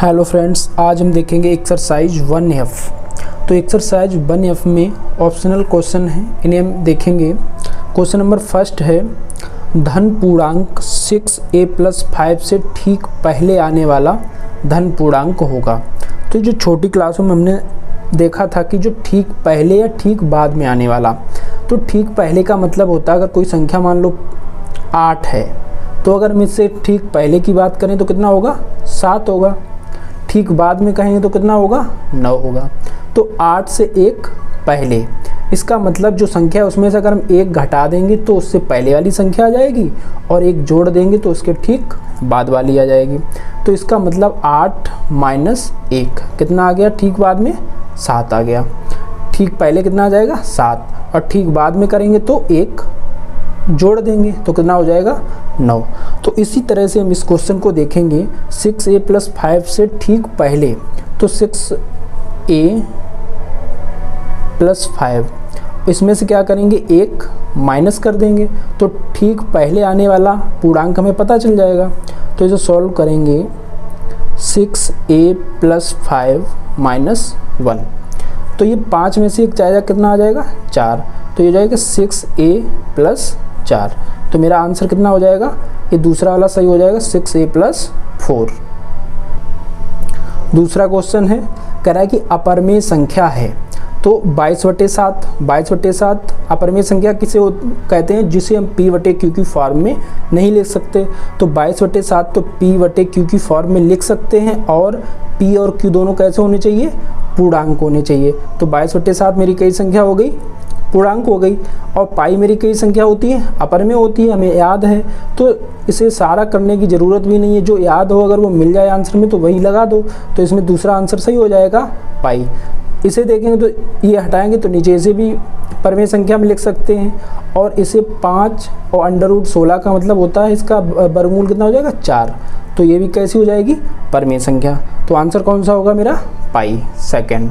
Hello friends, आज हम देखेंगे एक्सरसाइज 1F। तो एक्सरसाइज 1F में ऑप्शनल क्वेश्चन हैं, इन्हें हम देखेंगे। क्वेश्चन नंबर फर्स्ट है, धन पूर्णांक 6a + 5 से ठीक पहले आने वाला धन पूर्णांक होगा। तो जो छोटी क्लासों में हमने देखा था कि जो ठीक पहले या ठीक बाद में आने वाला, तो ठीक पहले का मतलब होता है अगर कोई संख्या मान लो 8 है, तो अगर हम इससे ठीक पहले की बात करें तो कितना होगा, 7 होगा। ठीक बाद में कहेंगे तो कितना होगा, 9 होगा। तो 8 से 1 पहले, इसका मतलब जो संख्या है उसमें से अगर हम 1 घटा देंगे तो उससे पहले वाली संख्या आ जाएगी, और 1 जोड़ देंगे तो उसके ठीक बाद वाली आ जाएगी। तो इसका मतलब 8 - 1 कितना आ गया, ठीक बाद में 7 आ गया। ठीक पहले कितना आ जाएगा, 7, और ठीक बाद में करेंगे तो 1 जोड़ देंगे तो कितना हो जाएगा, 9। तो इसी तरह से हम इस क्वेश्चन को देखेंगे 6a + 5 से ठीक पहले। तो 6a + 5, इसमें से क्या करेंगे, 1 माइनस कर देंगे तो ठीक पहले आने वाला पूर्णांक हमें पता चल जाएगा। तो इसे सॉल्व करेंगे, 6a + 5 - 1, तो ये 5 में से 1 जाएगा, कितना आ जाएगा, 4। तो ये जाएगा 6a + 4। तो मेरा आंसर कितना हो जाएगा, ये दूसरा वाला सही हो जाएगा, 6a + 4। दूसरा क्वेश्चन है, कह रहा है कि अपरमेय संख्या है। तो 22/7, 22/7 अपरमेय संख्या किसे कहते हैं, जिसे हम p/q की फॉर्म में नहीं लिख सकते। तो 22/7 तो p/q की फॉर्म में लिख सकते हैं, और p और q दोनों कैसे होने चाहिए, पूर्णांक होने चाहिए। तो 22/7 मेरी कई संख्या हो गई, पूर्णांक हो गई, और पाई मेरी कई संख्या होती है, अपरमेय होती है, हमें याद है। तो इसे सारा करने की ज़रूरत भी नहीं है, जो याद हो अगर वो मिल जाए आंसर में तो वही लगा दो। तो इसमें दूसरा आंसर सही हो जाएगा, पाई। इसे देखेंगे तो ये हटाएंगे तो नीचे से भी परमेय संख्या में लिख सकते हैं, और इसे 5 और √16 का मतलब होता है इसका वर्गमूल कितना हो जाएगा, 4। तो ये भी कैसी हो जाएगी, परमेय संख्या। तो आंसर कौन सा होगा मेरा, पाई, सेकेंड।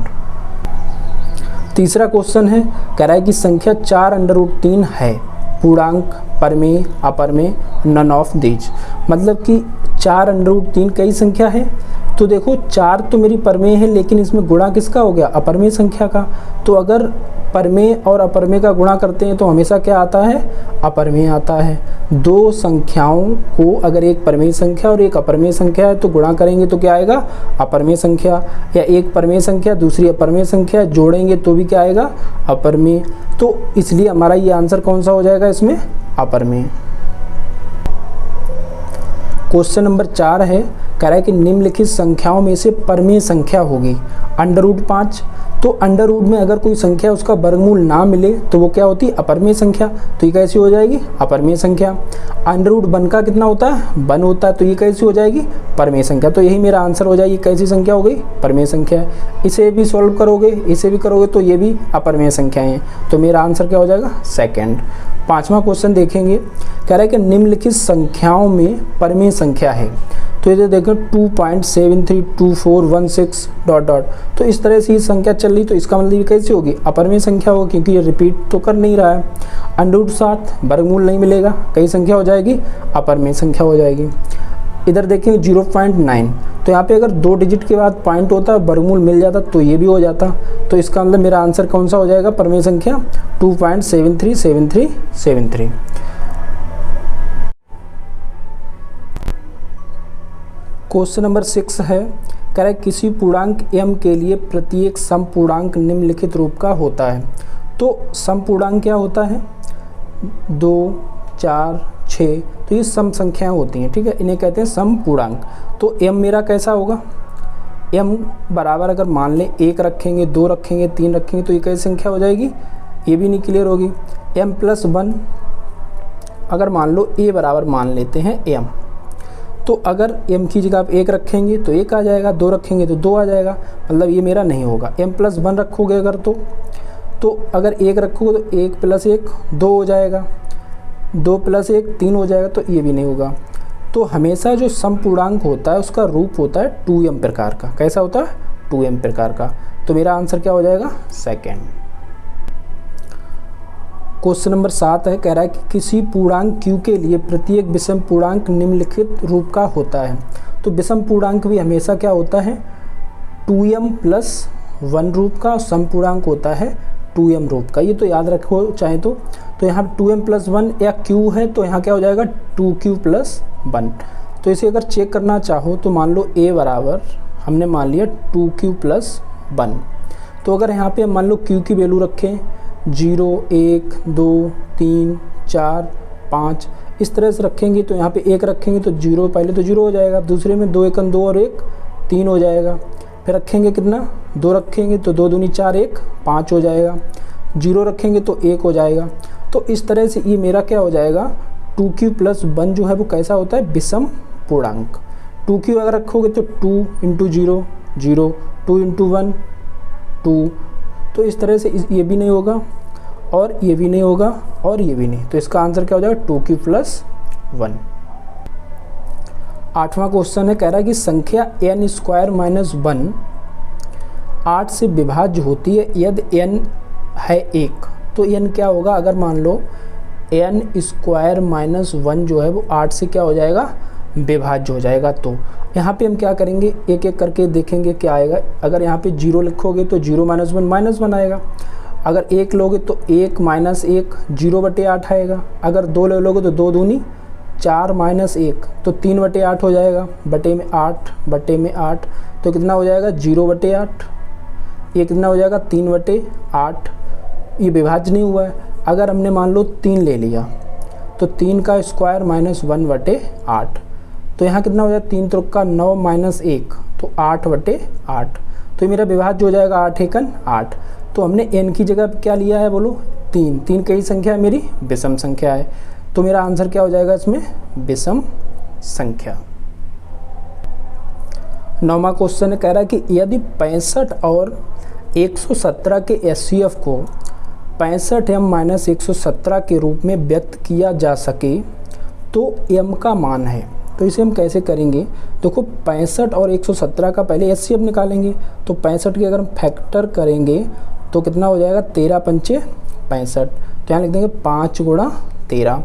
तीसरा क्वेश्चन है, कह रहा है कि संख्या 4√3 है, पूर्णांक, परमेय, अपरमेय, नन ऑफ दीज। मतलब कि 4√3 कई संख्या है। तो देखो 4 तो मेरी परमेय है, लेकिन इसमें गुणा किसका हो गया, अपरमेय संख्या का। तो अगर परमेय और अपरमेय का गुणा करते हैं तो हमेशा क्या आता है, अपरमेय आता है। दो संख्याओं को अगर एक परमेय संख्या और एक अपरमेय संख्या है तो गुणा करेंगे तो क्या आएगा, अपरमेय संख्या। या एक परमेय संख्या दूसरी अपरमेय संख्या जोड़ेंगे तो भी क्या आएगा, अपरमेय। तो इसलिए हमारा ये आंसर कौन सा हो जाएगा इसमें, अपरमेय। क्वेश्चन नंबर 4 है, कह रहा है कि निम्नलिखित संख्याओं में से परमेय संख्या होगी √5। तो अंडर रूट में अगर कोई संख्या उसका वर्गमूल ना मिले तो वो क्या होती है, अपरमेय संख्या। तो ये कैसी हो जाएगी, अपरमेय संख्या। √1 का कितना होता है, 1 होता है, तो ये कैसी हो जाएगी, परमेय संख्या। तो यही मेरा आंसर हो जाएगी, कैसी संख्या हो गई, परमेय संख्या। इसे भी सॉल्व करोगे, इसे भी करोगे तो ये भी अपरमेय संख्याएं हैं। तो मेरा आंसर क्या हो जाएगा, सेकेंड। 5वां क्वेश्चन देखेंगे, कह रहा है कि निम्नलिखित संख्याओं में परमेय संख्या है। तो ये देखें 2.732416 ... तो इस तरह से ये संख्या चल रही, तो इसका मतलब ये कैसी होगी, अपरमेय संख्या होगी, क्योंकि ये रिपीट तो कर नहीं रहा है। √7 वर्गमूल नहीं मिलेगा, कई संख्या हो जाएगी, अपरमेय संख्या हो जाएगी। इधर देखें 0.9, तो यहाँ पे अगर 2 डिजिट के बाद पॉइंट होता, वर्गमूल मिल जाता तो ये भी हो जाता। तो इसका मतलब मेरा आंसर कौन सा हो जाएगा, परमेय संख्या 2.737373। क्वेश्चन नंबर 6 है, कह रहा है किसी पूर्णांक m के लिए प्रत्येक समपूर्णांक निम्नलिखित रूप का होता है। तो समपूर्णांक क्या होता है, 2, 4, 6, तो ये सम संख्याएं होती हैं, ठीक है, इन्हें कहते हैं समपूर्णांक। तो m मेरा कैसा होगा, m बराबर अगर मान लें 1 रखेंगे, 2 रखेंगे, 3 रखेंगे तो ये कैसी संख्या हो जाएगी, ये भी नहीं क्लियर होगी। m + 1 अगर मान लो a बराबर मान लेते हैं m, तो अगर m की जगह आप 1 रखेंगे तो 1 आ जाएगा, 2 रखेंगे तो 2 आ जाएगा, मतलब ये मेरा नहीं होगा। m + 1 रखोगे अगर तो अगर 1 रखोगे तो 1 + 1 2 हो जाएगा, 2 + 1 3 हो जाएगा, तो ये भी नहीं होगा। तो हमेशा जो समपूर्णांक होता है उसका रूप होता है 2m प्रकार का। कैसा होता है, 2m प्रकार का। तो मेरा आंसर क्या हो जाएगा, सेकेंड। क्वेश्चन नंबर 7 है, कह रहा है कि किसी पूर्णांक q के लिए प्रत्येक विषम पूर्णांक निम्नलिखित रूप का होता है। तो विषम पूर्णांक भी हमेशा क्या होता है 2m+1 रूप का, और सम पूर्णांक होता है 2m रूप का। ये तो याद रखो चाहे तो यहाँ 2m+1 या q है तो यहाँ क्या हो जाएगा 2q+1। तो इसे अगर चेक करना चाहो तो मान लो a बराबर हमने मान लिया 2q+1। तो अगर यहाँ पे मान लो q की वैल्यू रखें 0, 1, 2, 3, 4, 5 इस तरह से रखेंगे, तो यहाँ पे 1 रखेंगे तो 0 पहले तो 0 हो जाएगा, दूसरे में 2 1 2 और 1 3 हो जाएगा। फिर रखेंगे कितना 2 रखेंगे तो 2 दूनी 4 1 5 हो जाएगा, 0 रखेंगे तो 1 हो जाएगा। तो इस तरह से ये मेरा क्या हो जाएगा 2q+1 जो है वो कैसा होता है विषम पूर्णांक। 2q अगर रखोगे तो 2 × 0 0, 2 × 1 2, तो इस तरह से ये भी नहीं होगा और ये भी नहीं होगा और ये भी नहीं, तो इसका आंसर क्या हो जाएगा 2q+1। 8वां क्वेश्चन है, कह रहा है कि संख्या n² - 1 8 से विभाज्य होती है यदि n है 1। तो n क्या होगा, अगर मान लो n² - 1 जो है वो 8 से क्या हो जाएगा विभाज्य हो जाएगा। तो यहाँ पे हम क्या करेंगे एक एक करके देखेंगे क्या आएगा। अगर यहाँ पे 0 लिखोगे तो 0 - 1 -1 आएगा। अगर 1 लोगे तो 1 - 1 0/8 आएगा। अगर 2 ले लोगे तो 2 दूनी 4 - 1 तो 3/8 हो जाएगा, बटे में 8 तो कितना हो जाएगा 0/8। ये कितना हो जाएगा 3/8। ये विभाज्य नहीं हुआ है। अगर हमने मान लो 3 ले लिया तो 3 का स्क्वायर -1/8, तो यहाँ कितना हो जाएगा 3 त्रिका 9 - 1 तो 8/8। तो मेरा विभाज्य हो जाएगा 8 एकन 8। तो हमने n की जगह क्या लिया है बोलो 3। 3 कई संख्या है मेरी विषम संख्या है, तो मेरा आंसर क्या हो जाएगा इसमें विषम संख्या। 9वां क्वेश्चन कह रहा है कि यदि 65 और 117 के HCF को 65m - 117 के रूप में व्यक्त किया जा सके तो m का मान है। तो इसे हम कैसे करेंगे, देखो 65 और 117 का पहले HCF निकालेंगे। तो 65 के अगर हम फैक्टर करेंगे तो कितना हो जाएगा 13 × 5 = 65। तो यहाँ लिख देंगे 5 × 13।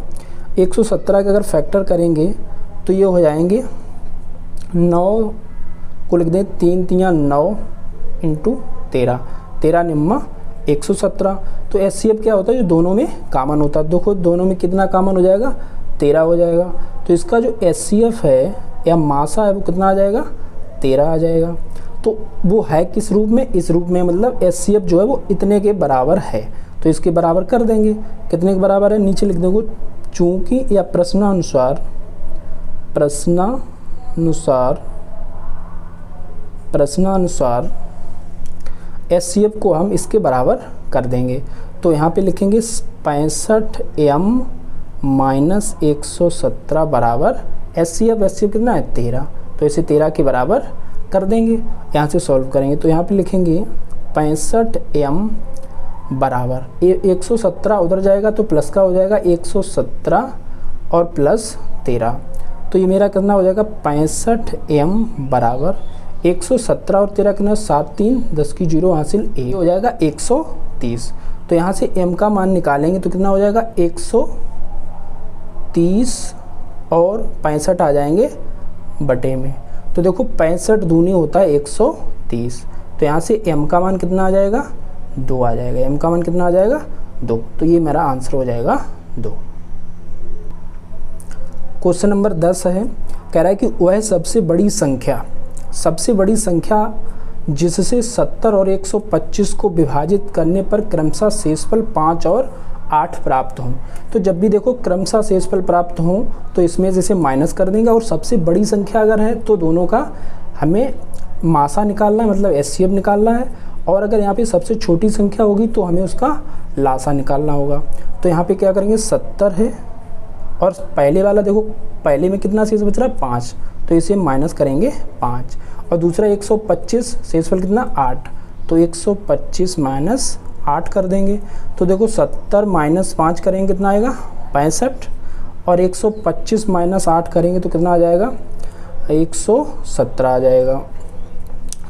117 के अगर फैक्टर करेंगे तो ये हो जाएंगे 9 को लिख दें 3 × 9 × 13, 13 निम्मा 117। तो HCF क्या होता है जो दोनों में कॉमन होता है। देखो दोनों में कितना कॉमन हो जाएगा 13 हो जाएगा। तो इसका जो HCF है या मासा है वो कितना आ जाएगा 13 आ जाएगा। तो वो है किस रूप में, इस रूप में, मतलब HCF जो है वो इतने के बराबर है। तो इसके बराबर कर देंगे। कितने के बराबर है नीचे लिख देंगे चूँकि या प्रश्नानुसार HCF को हम इसके बराबर कर देंगे। तो यहाँ पे लिखेंगे 65m - 117 बराबर HCF कितना है 13। तो इसे 13 के बराबर कर देंगे। यहाँ से सॉल्व करेंगे तो यहाँ पे लिखेंगे 65m बराबर 117 उधर जाएगा तो प्लस का हो जाएगा 117 और प्लस 13। तो ये मेरा कितना हो जाएगा 65m बराबर 117 और 13 कितना 7 3 10 की 0 हासिल 1 हो जाएगा 130। तो यहाँ से m का मान निकालेंगे तो कितना हो जाएगा 130 और 65 आ जाएंगे बटे में। तो देखो 65 दूनी होता है 130। तो यहाँ से m का मान कितना आ जाएगा 2 आ जाएगा। m का मान कितना आ जाएगा 2। तो ये मेरा आंसर हो जाएगा 2। क्वेश्चन नंबर 10 है, कह रहा है कि वह सबसे बड़ी संख्या जिससे 70 और 125 को विभाजित करने पर क्रमशः शेषफल 5 और 8 प्राप्त हों। तो जब भी देखो क्रमशः शेषफल प्राप्त हों तो इसमें जैसे माइनस कर देंगे, और सबसे बड़ी संख्या अगर है तो दोनों का हमें मासा निकालना है, मतलब HCF निकालना है। और अगर यहाँ पे सबसे छोटी संख्या होगी तो हमें उसका लासा निकालना होगा। तो यहाँ पे क्या करेंगे 70 है और पहले वाला देखो पहले में कितना शेष बच रहा है 5, तो इसे माइनस करेंगे 5। और दूसरा 125 शेषफल कितना 8, तो 125 माइनस 8 कर देंगे। तो देखो 70 माइनस 5 करेंगे कितना आएगा 65, और 125 माइनस 8 करेंगे तो कितना आ जाएगा 117 आ जाएगा।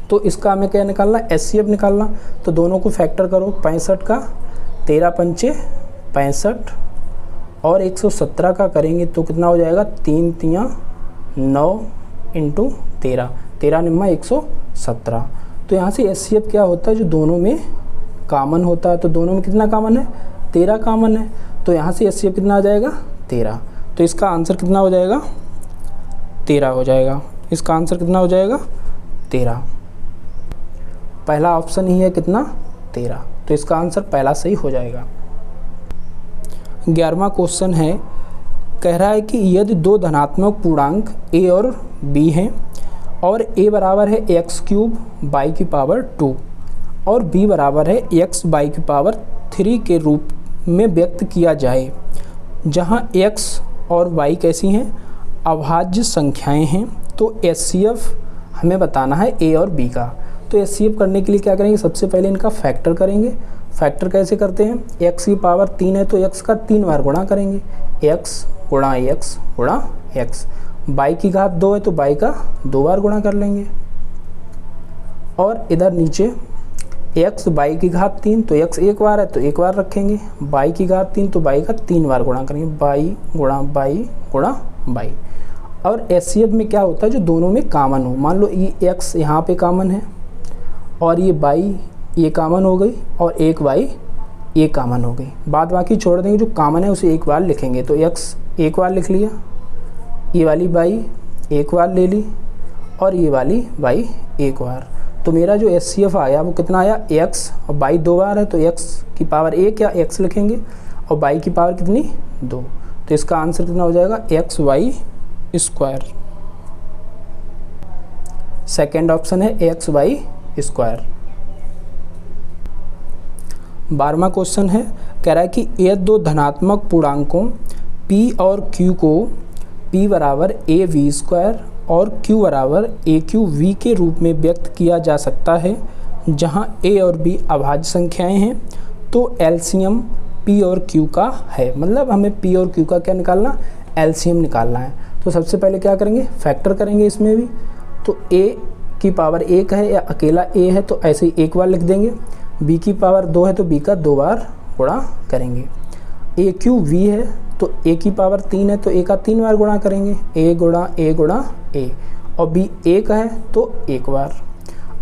तो इसका हमें क्या निकालना HCF निकालना। तो दोनों को फैक्टर करो 65 का 13 पंचे 65 और 117 का करेंगे तो कितना हो जाएगा 3 3 9 इंटू 13, 13 निम्मा 117। तो यहाँ से HCF क्या होता है, जो दोनों में कॉमन होता है। तो दोनों में कितना कॉमन है, 13 कॉमन है। तो यहाँ से HCF कितना आ जाएगा, 13। तो इसका आंसर कितना हो जाएगा, 13 हो जाएगा। इसका आंसर कितना हो जाएगा, 13। पहला ऑप्शन ही है कितना, 13। तो इसका आंसर पहला सही हो जाएगा। 11वां क्वेश्चन है, कह रहा है कि यदि दो धनात्मक पूर्णांक a और b हैं और a बराबर है x³ बाई की पावर 2 और b बराबर है x बाई की पावर 3 के रूप में व्यक्त किया जाए, जहां x और y कैसी हैं, अभाज्य संख्याएं हैं, तो HCF हमें बताना है a और b का। तो HCF करने के लिए क्या करेंगे, सबसे पहले इनका फैक्टर करेंगे। फैक्टर कैसे करते हैं, x की पावर 3 है तो x का 3 बार गुणा करेंगे, x गुणा x गुणा x। y की घात 2 है तो y का 2 बार गुणा कर लेंगे। और इधर नीचे x y की घात 3, तो x एक बार है तो एक बार रखेंगे, y की घात 3 तो y का 3 बार गुणा करेंगे, y गुणा y गुणा y। और HCF में क्या होता है, जो दोनों में कॉमन हो। मान लो ये x यहाँ पे कॉमन है और ये y ये कॉमन हो गई और एक y ये कॉमन हो गई, बाद बाकी छोड़ देंगे, जो कॉमन है उसे एक बार लिखेंगे। तो x एक बार लिख लिया, ये वाली y एक बार ले ली और ये वाली y एक बार। तो मेरा जो HCF आया वो कितना आया, x और y 2 बार है तो x की पावर 1 या x लिखेंगे और y की पावर कितनी 2। तो इसका आंसर कितना हो जाएगा, XY²। सेकेंड ऑप्शन है XY²। 12वां क्वेश्चन है, कह रहा है कि ये दो धनात्मक पूर्णांकों p और q को p बराबर AV² और q बराबर AQV के रूप में व्यक्त किया जा सकता है, जहां a और b अभाज्य संख्याएं हैं, तो LCM p और q का है। मतलब हमें p और q का क्या निकालना, LCM निकालना है। तो सबसे पहले क्या करेंगे, फैक्टर करेंगे इसमें भी। तो a की पावर 1 है या अकेला a है तो ऐसे ही एक बार लिख देंगे, b की पावर 2 है तो b का 2 बार गुणा करेंगे, AQV है तो a की पावर 3 है तो a का 3 बार गुणा करेंगे, a गुणा a गुणा a, और b 1 है तो एक बार।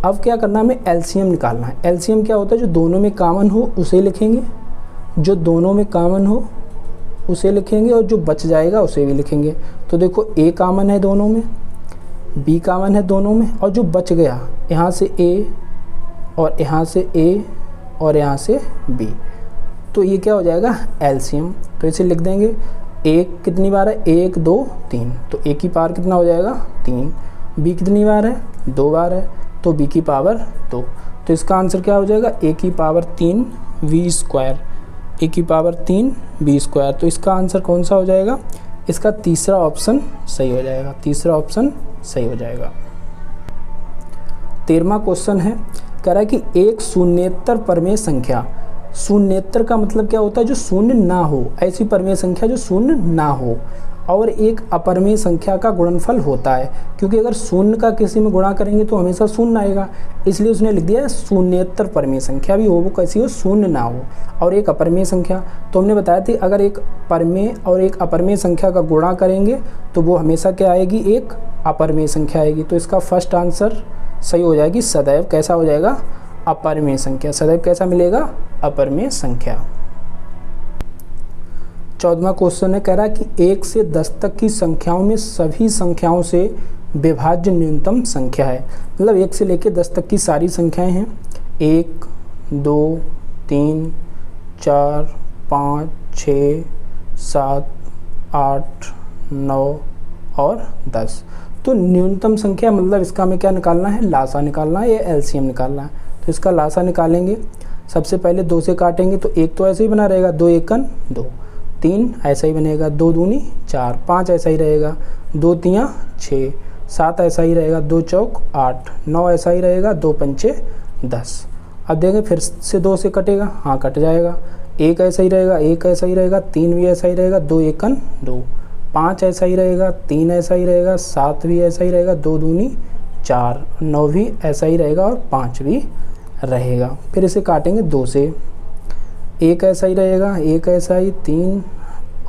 अब क्या करना है, हमें LCM निकालना है। LCM क्या होता है, जो दोनों में कॉमन हो उसे लिखेंगे, जो दोनों में कॉमन हो उसे लिखेंगे और जो बच जाएगा उसे भी लिखेंगे। तो देखो a कॉमन है दोनों में, b कॉमन है दोनों में, और जो बच गया यहाँ से a और यहाँ से a और यहाँ से b, तो ये क्या हो जाएगा, LCM। तो इसे लिख देंगे, एक कितनी बार है, 1 2 3, तो a की पावर कितना हो जाएगा 3, b कितनी बार है 2 बार है तो b की पावर 2। तो इसका आंसर क्या हो जाएगा, a की पावर 3 v², a की पावर 3 v²। तो इसका आंसर कौन सा हो जाएगा, इसका तीसरा ऑप्शन सही हो जाएगा, तीसरा ऑप्शन सही हो जाएगा। 13वां क्वेश्चन है, कह रहा है कि एक शून्येतर परमेय संख्या, शून्येतर का मतलब क्या होता है, जो शून्य ना हो, ऐसी परमेय संख्या जो शून्य ना हो, और एक अपरमेय संख्या का गुणनफल होता है, क्योंकि अगर शून्य का किसी में गुणा करेंगे तो हमेशा शून्य आएगा, इसलिए उसने लिख दिया है शून्येतर परमेय संख्या भी हो वो कैसी हो, शून्य ना हो, और एक अपरमेय संख्या। तो हमने बताया था अगर एक परमेय और एक अपरमेय संख्या का गुणा करेंगे तो वो हमेशा क्या आएगी, एक अपरमेय संख्या आएगी। तो इसका फर्स्ट आंसर सही हो जाएगी, सदैव कैसा हो जाएगा, अपरमेय संख्या। सदैव कैसा मिलेगा, अपरमेय संख्या। 14वां क्वेश्चन है, कह रहा है कि 1 से 10 तक की संख्याओं में सभी संख्याओं से विभाज्य न्यूनतम संख्या है। मतलब 1 से लेकर 10 तक की सारी संख्याएं हैं, 1 2 3 4 5 6 7 8 9 और 10। तो न्यूनतम संख्या मतलब इसका हमें क्या निकालना है, लासा निकालना है या LCM निकालना है। तो इसका लासा निकालेंगे, सबसे पहले 2 से काटेंगे तो 1 तो ऐसे ही बना रहेगा, 2 1 2, 3 ऐसा ही बनेगा, 2 दूनी 4, 5 ऐसा ही रहेगा, 2 3 6, 7 ऐसा ही रहेगा, 2 चौक 8, 9 ऐसा ही रहेगा, 2 पंचे 10। अब देखें फिर से 2 से कटेगा, हाँ कट जाएगा, 1 ऐसा ही रहेगा, 1 ऐसा ही रहेगा, 3 भी ऐसा ही रहेगा, 2 1 2, 5 ऐसा ही रहेगा, 3 ऐसा ही रहेगा, 7 भी ऐसा ही रहेगा, 2 दूनी 4, 9 भी ऐसा ही रहेगा और 5 भी रहेगा। फिर इसे काटेंगे 2 से, 1 ऐसा ही रहेगा, 1 ऐसा ही, 3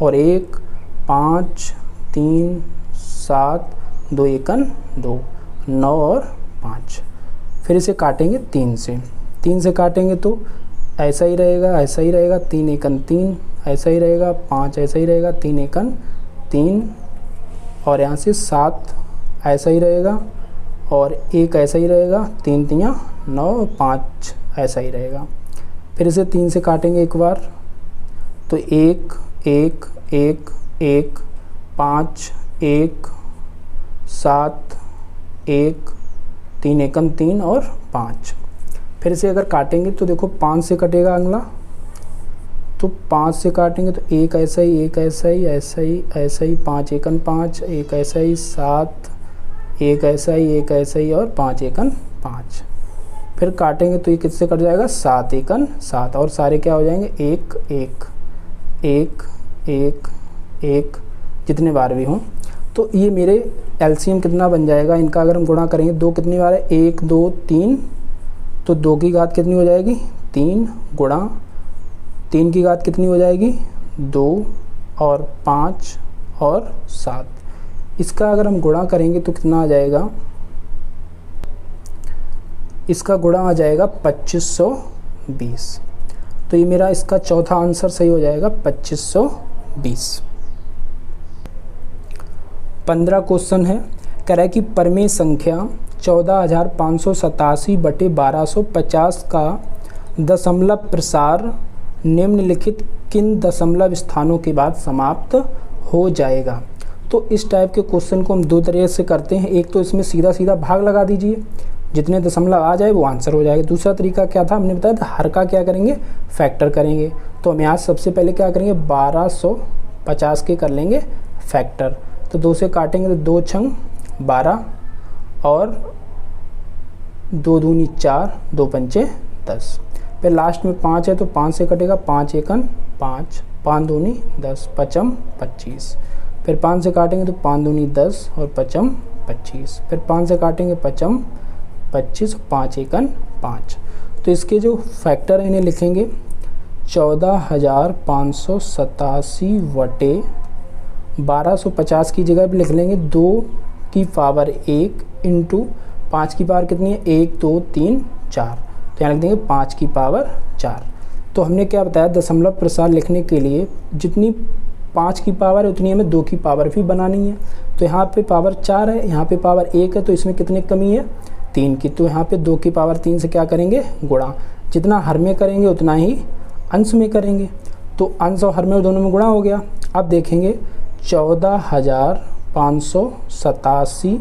और 1 5 3 7 2 एकन 2, 9 और 5। फिर इसे काटेंगे 3 से, 3 से काटेंगे तो ऐसा ही रहेगा, ऐसा ही रहेगा, 3 एकन 3, ऐसा ही रहेगा, 5 ऐसा ही रहेगा, 3 एकन 3 और यहाँ से 7 ऐसा ही रहेगा और 1 ऐसा ही रहेगा, 3 तियाँ 9, 5 ऐसा ही रहेगा। फिर इसे 3 से काटेंगे एक बार तो 1 1 1 1 5 1 7 1, 3 एकन 3 और 5। फिर इसे अगर काटेंगे तो देखो 5 से कटेगा अगला, तो 5 से काटेंगे तो 1 ऐसा ही, 1 ऐसा ही, ऐसा ही, ऐसा ही, 5 एकन 5, 1 ऐसा ही, 7 1 ऐसा ही, 1 ऐसा ही और 5 एकन 5। फिर काटेंगे तो ये किससे कट जाएगा, 7 एकन 7 और सारे क्या हो जाएंगे 1 1 1 1 1 जितने बार भी हों। तो ये मेरे एलसीएम कितना बन जाएगा इनका, अगर हम गुणा करेंगे 2 कितनी बार है 1 2 3, तो 2 की घात कितनी हो जाएगी 3 गुणा 3 की घात कितनी हो जाएगी 2 और 5 और 7। इसका अगर हम गुणा करेंगे तो कितना आ जाएगा, इसका गुणा आ जाएगा 2520। तो ये मेरा इसका चौथा आंसर सही हो जाएगा 2520। 15 क्वेश्चन है, कह रहा है कि परमेय संख्या 14,587 बटे 1250 का दशमलव प्रसार निम्नलिखित किन दशमलव स्थानों के बाद समाप्त हो जाएगा। तो इस टाइप के क्वेश्चन को हम दो तरह से करते हैं, एक तो इसमें सीधा सीधा भाग लगा दीजिए, जितने दशमलव आ जाए वो आंसर हो जाएगा। दूसरा तरीका क्या था, हमने बताया था हर का क्या करेंगे, फैक्टर करेंगे। तो हम यहाँ सबसे पहले क्या करेंगे 1250 के कर लेंगे फैक्टर। तो 2 से काटेंगे तो 2 छंग 12 और 2 दूनी 4, 2 पंचे 10। फिर लास्ट में 5 है तो 5 से कटेगा, 5 एकन 5, 5 दूनी 10, 5 25। फिर 5 से काटेंगे तो 5 दूनी 10 और 5 25। फिर 5 से काटेंगे 5 25, 5 एकन 5। तो इसके जो फैक्टर है इन्हें लिखेंगे 14,587 बटे 1250 की जगह पे लिख लेंगे 2 की पावर 1 इंटू 5 की पावर कितनी है 1 2 3 4, तो यहाँ लिख देंगे 5 की पावर 4। तो हमने क्या बताया, दशमलव प्रसार लिखने के लिए जितनी 5 की पावर है उतनी हमें 2 की पावर भी बनानी है। तो यहाँ पे पावर 4 है, यहाँ पे पावर 1 है, तो इसमें कितने कमी है 3 की। तो यहाँ पे 2 की पावर 3 से क्या करेंगे गुणा, जितना हर में करेंगे उतना ही अंश में करेंगे। तो अंश और हर में दोनों में गुणा हो गया। अब देखेंगे 14,587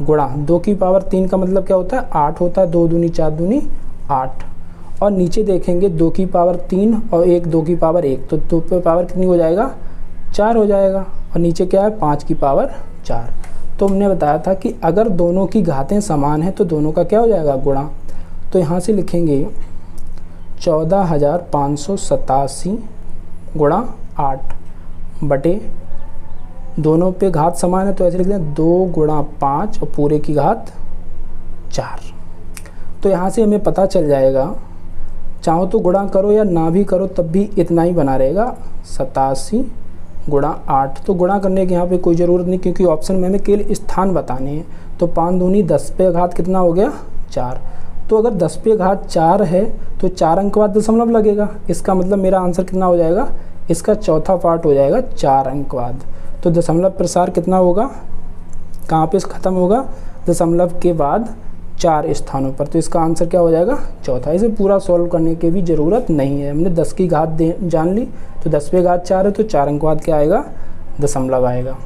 गुणा 2 की पावर 3 का मतलब क्या होता है 8 होता है, 2 दूनी 4 दूनी 8। और नीचे देखेंगे 2 की पावर 3 और 1 2 की पावर 1, तो 2 पे पावर कितनी हो जाएगा 4 हो जाएगा। और नीचे क्या है 5 की पावर 4। तो हमने बताया था कि अगर दोनों की घातें समान हैं तो दोनों का क्या हो जाएगा गुणा। तो यहाँ से लिखेंगे 14,587 गुणा 8 बटे, दोनों पे घात समान है तो ऐसे लिख दें 2 गुणा 5 और पूरे की घात 4। तो यहाँ से हमें पता चल जाएगा, चाहो तो गुणा करो या ना भी करो तब भी इतना ही बना रहेगा 87 गुणा 8। तो गुणा करने की यहाँ पे कोई ज़रूरत नहीं, क्योंकि ऑप्शन में हमें केवल स्थान बताने हैं। तो 5 दूनी 10 पे घात कितना हो गया 4। तो अगर 10 पे घात 4 है तो 4 अंक बाद दशमलव लगेगा। इसका मतलब मेरा आंसर कितना हो जाएगा, इसका चौथा पार्ट हो जाएगा 4 अंक बाद। तो दशमलव प्रसार कितना होगा, कहाँ पे ख़त्म होगा, दशमलव के बाद 4 स्थानों पर। तो इसका आंसर क्या हो जाएगा चौथा। इसे पूरा सॉल्व करने की भी ज़रूरत नहीं है, हमने 10 की घात जान ली। तो 10 पे घात 4 है तो 4 अंक बाद क्या आएगा दशमलव आएगा।